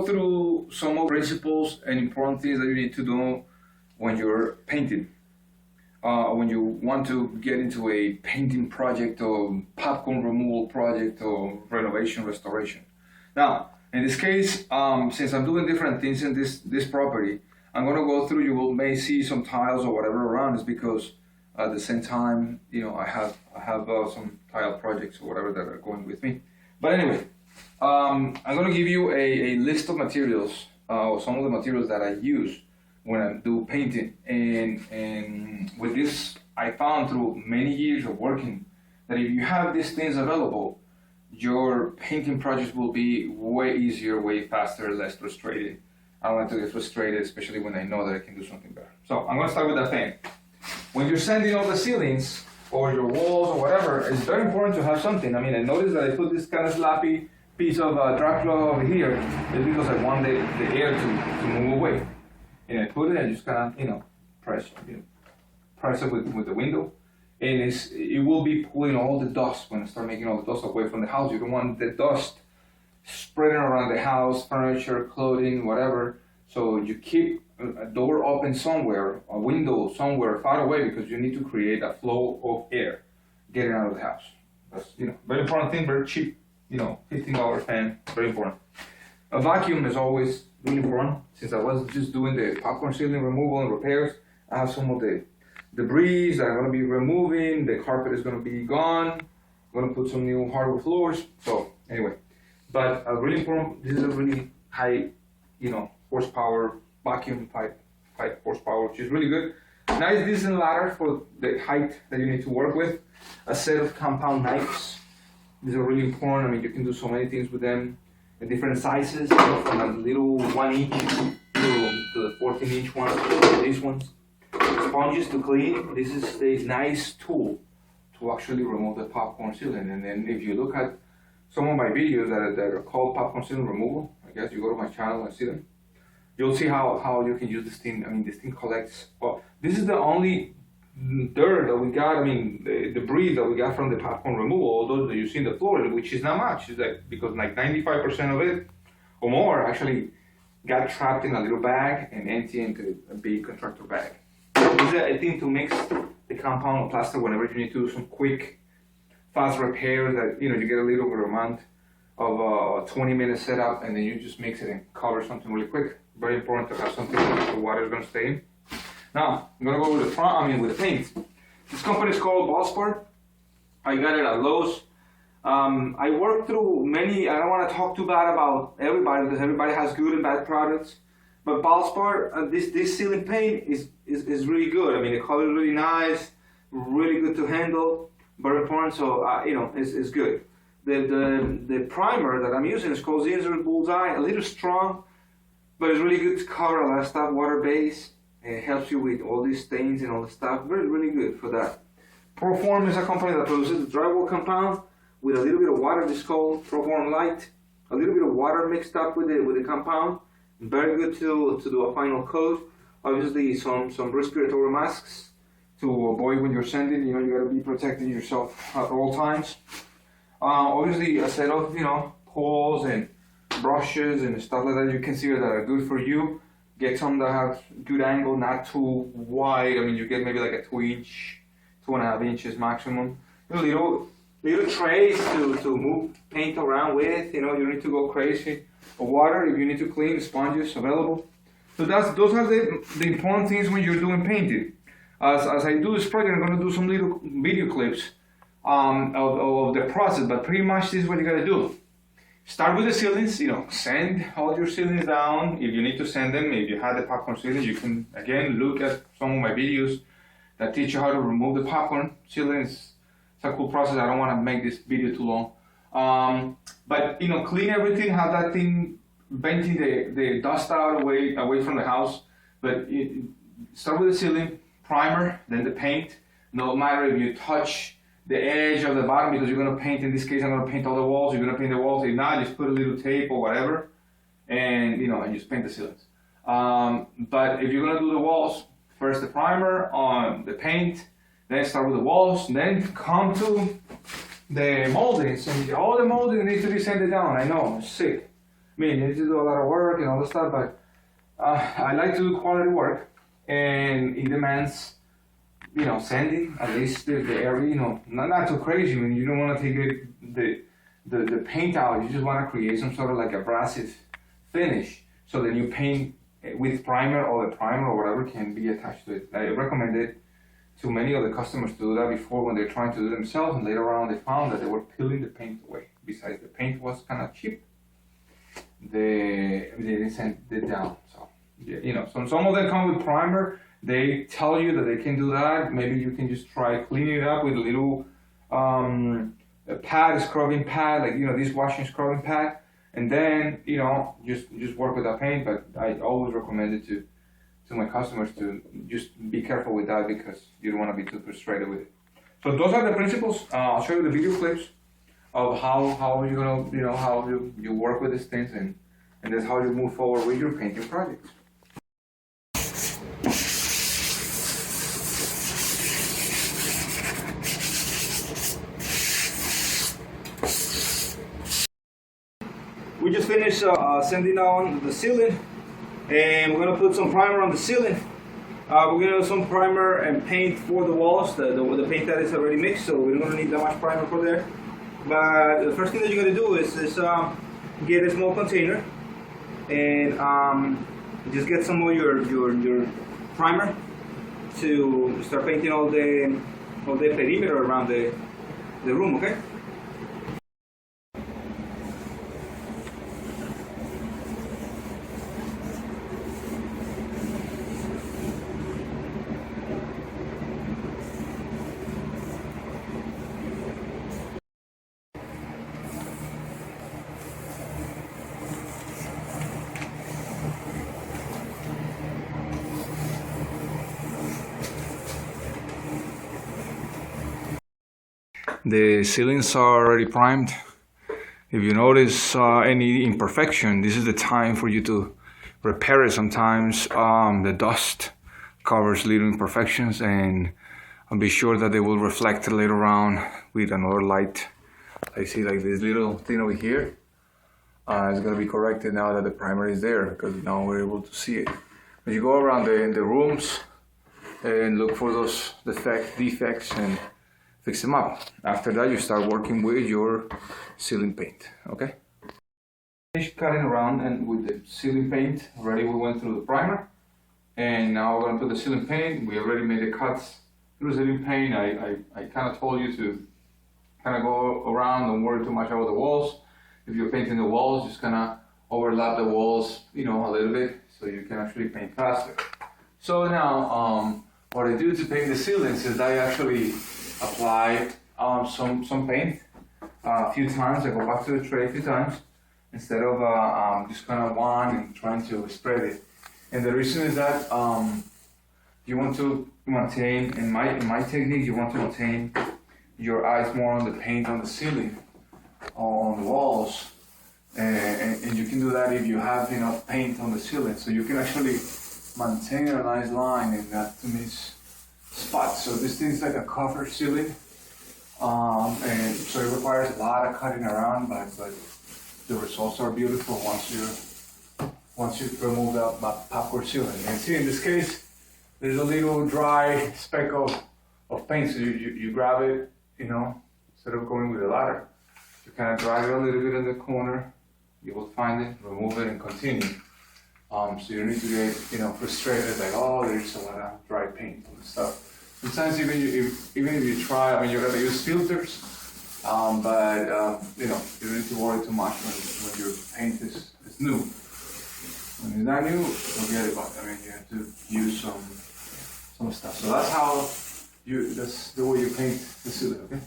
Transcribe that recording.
go through some of the principles and important things that you need to do when you're painting. When you want to get into a painting project or popcorn removal project or renovation, restoration. Now, in this case, since I'm doing different things in this property, I'm going to go through, you may see some tiles or whatever around. It's because at the same time, I have some tile projects or whatever that are going with me. But anyway, I'm going to give you a list of materials, or some of the materials that I use when I do painting. And with this, I found through many years of working that if you have these things available, your painting projects will be way easier, way faster, less frustrated. I don't like to get frustrated, especially when I know that I can do something better. So I'm going to start with that thing. When you're sanding all the ceilings or your walls or whatever, it's very important to have something. I mean, I noticed that I put this kind of sloppy piece of dry cloth over here. It's because I want the air to move away. And I put it and just kind of, press it with the window. And it will be pulling all the dust when I start making all the dust away from the house. You don't want the dust spreading around the house, furniture, clothing, whatever. So you keep a door open somewhere, a window somewhere far away, because you need to create a flow of air getting out of the house. That's very important thing, very cheap, $15 fan, very important. A vacuum is always really important. Since I was just doing the popcorn ceiling removal and repairs, I have some of the debris that I'm going to be removing. The carpet is going to be gone. I'm going to put some new hardwood floors. So anyway, but really important, this is a really high, horsepower vacuum, 5 horsepower, which is really good. Nice decent ladder for the height that you need to work with. A set of compound knives. These are really important. I mean, you can do so many things with them in different sizes, from a little 1 inch to the 14-inch one. These ones. Sponges to clean. This is a nice tool to actually remove the popcorn ceiling. And then if you look at some of my videos that are called popcorn ceiling removal, I guess you go to my channel and see them, you'll see how you can use this thing. I mean, this thing collects, this is the only dirt that we got, the debris that we got from the popcorn removal, although that you see in the floor, which is not much, it's because 95% of it or more actually got trapped in a little bag and empty into a big contractor bag. This is a thing to mix the compound or plaster whenever you need to do some quick, fast repairs that, you get a little bit amount of a 20-minute setup, and then you just mix it and cover something really quick. Very important to have something that the water is going to stay in. Now, I'm going to go with the front, with the paint. This company is called Valspar. I got it at Lowe's. I worked through many. I don't want to talk too bad about everybody, because everybody has good and bad products. But Valspar, this ceiling paint is really good. The color is really nice, really good to handle, very important. So it's good. The primer that I'm using is called Zinser Bullseye. A little strong, but it's really good to cover a lot of stuff. Water based. It helps you with all these stains and all the stuff. Really, really good for that. Proform is a company that produces the drywall compound with a little bit of water. It's called Proform Light. A little bit of water mixed up with the compound. Very good to do a final coat. Obviously, some respiratory masks to avoid when you're sanding. You got to be protecting yourself at all times. Obviously, a set of poles and brushes and stuff like that you can see that are good for you. Get some that have good angle, not too wide. You get maybe like a 2-inch, 2.5 inches maximum. Little trays to move paint around with. You need to go crazy. Water if you need to clean, sponges available. So those are the important things when you're doing painting. As I do this project, I'm going to do some little video clips of the process, but pretty much this is what you got to do. Start with the ceilings, sand all your ceilings down. If you need to sand them, if you have the popcorn ceiling, you can, again, look at some of my videos that teach you how to remove the popcorn ceilings. It's a cool process. I don't want to make this video too long. But, clean everything, have that thing venting the dust out away from the house. But start with the ceiling, primer, then the paint. No matter if you touch the edge of the bottom, because you're going to paint, in this case I'm going to paint all the walls, you're going to paint the walls. If not, just put a little tape or whatever, and and just paint the ceilings. But if you're going to do the walls, first the primer, on the paint, then start with the walls, then come to the moldings. And all the molding needs to be sanded down. I know, it's sick. mean, you need to do a lot of work and all that stuff, but I like to do quality work, and it demands, sanding at least the area, not too crazy. I mean, you don't want to take the paint out. You just want to create some sort of like abrasive finish, so then you paint with primer, or the primer or whatever can be attached to it. I recommend it to many of the customers to do that before when they're trying to do it themselves, and later on they found that they were peeling the paint away. Besides, the paint was kind of cheap. They didn't send it down. So so some of them come with primer. They tell you that they can do that. Maybe you can just try cleaning it up with a little scrubbing pad, like dishwashing scrubbing pad, and then just work with that paint. But I always recommend it to my customers to just be careful with that, because you don't want to be too frustrated with it. So those are the principles. I'll show you the video clips of how you're gonna how you work with these things, and that's how you move forward with your painting projects. We just finished sanding down the ceiling, and we're gonna put some primer on the ceiling. We're gonna do some primer and paint for the walls, the paint that is already mixed, so we're gonna need that much primer for there. But the first thing that you're gonna do is get a small container and just get some of your primer to start painting all the perimeter around the room, okay? The ceilings are already primed. If you notice any imperfection, this is the time for you to repair it. Sometimes the dust covers little imperfections, and be sure that they will reflect later on with another light. I see like this little thing over here. It's going to be corrected now that the primer is there, because now we're able to see it. When you go around the rooms and look for those defects and fix them up. After that, you start working with your ceiling paint, okay? Finished cutting around and with the ceiling paint. Already we went through the primer, and now we're gonna put the ceiling paint. We already made the cuts through the ceiling paint. I kind of told you to kind of go around, don't worry too much about the walls. If you're painting the walls, just kind of overlap the walls, a little bit, so you can actually paint faster. So now, what I do to paint the ceilings is I actually apply some paint a few times. I go back to the tray a few times instead of just kind of one and trying to spread it. And the reason is that you want to maintain, in my technique, you want to maintain your eyes more on the paint on the ceiling, on the walls, and you can do that if you have enough paint on the ceiling, so you can actually maintain a nice line and not to miss spots. So this thing's like a cover ceiling, and so it requires a lot of cutting around, but the results are beautiful once you remove that popcorn ceiling. And see, in this case, there's a little dry speck of paint, so you grab it, instead of going with a ladder, you kind of drag it a little bit in the corner. You will find it, remove it, and continue. So you don't need to get frustrated, like, oh, there's a lot of dry paint and stuff. Sometimes even if you try, you're gonna use filters, but you don't need to worry too much when your paint is new. When it's not new, forget about it. You have to use some stuff. So that's the way you paint the ceiling, okay?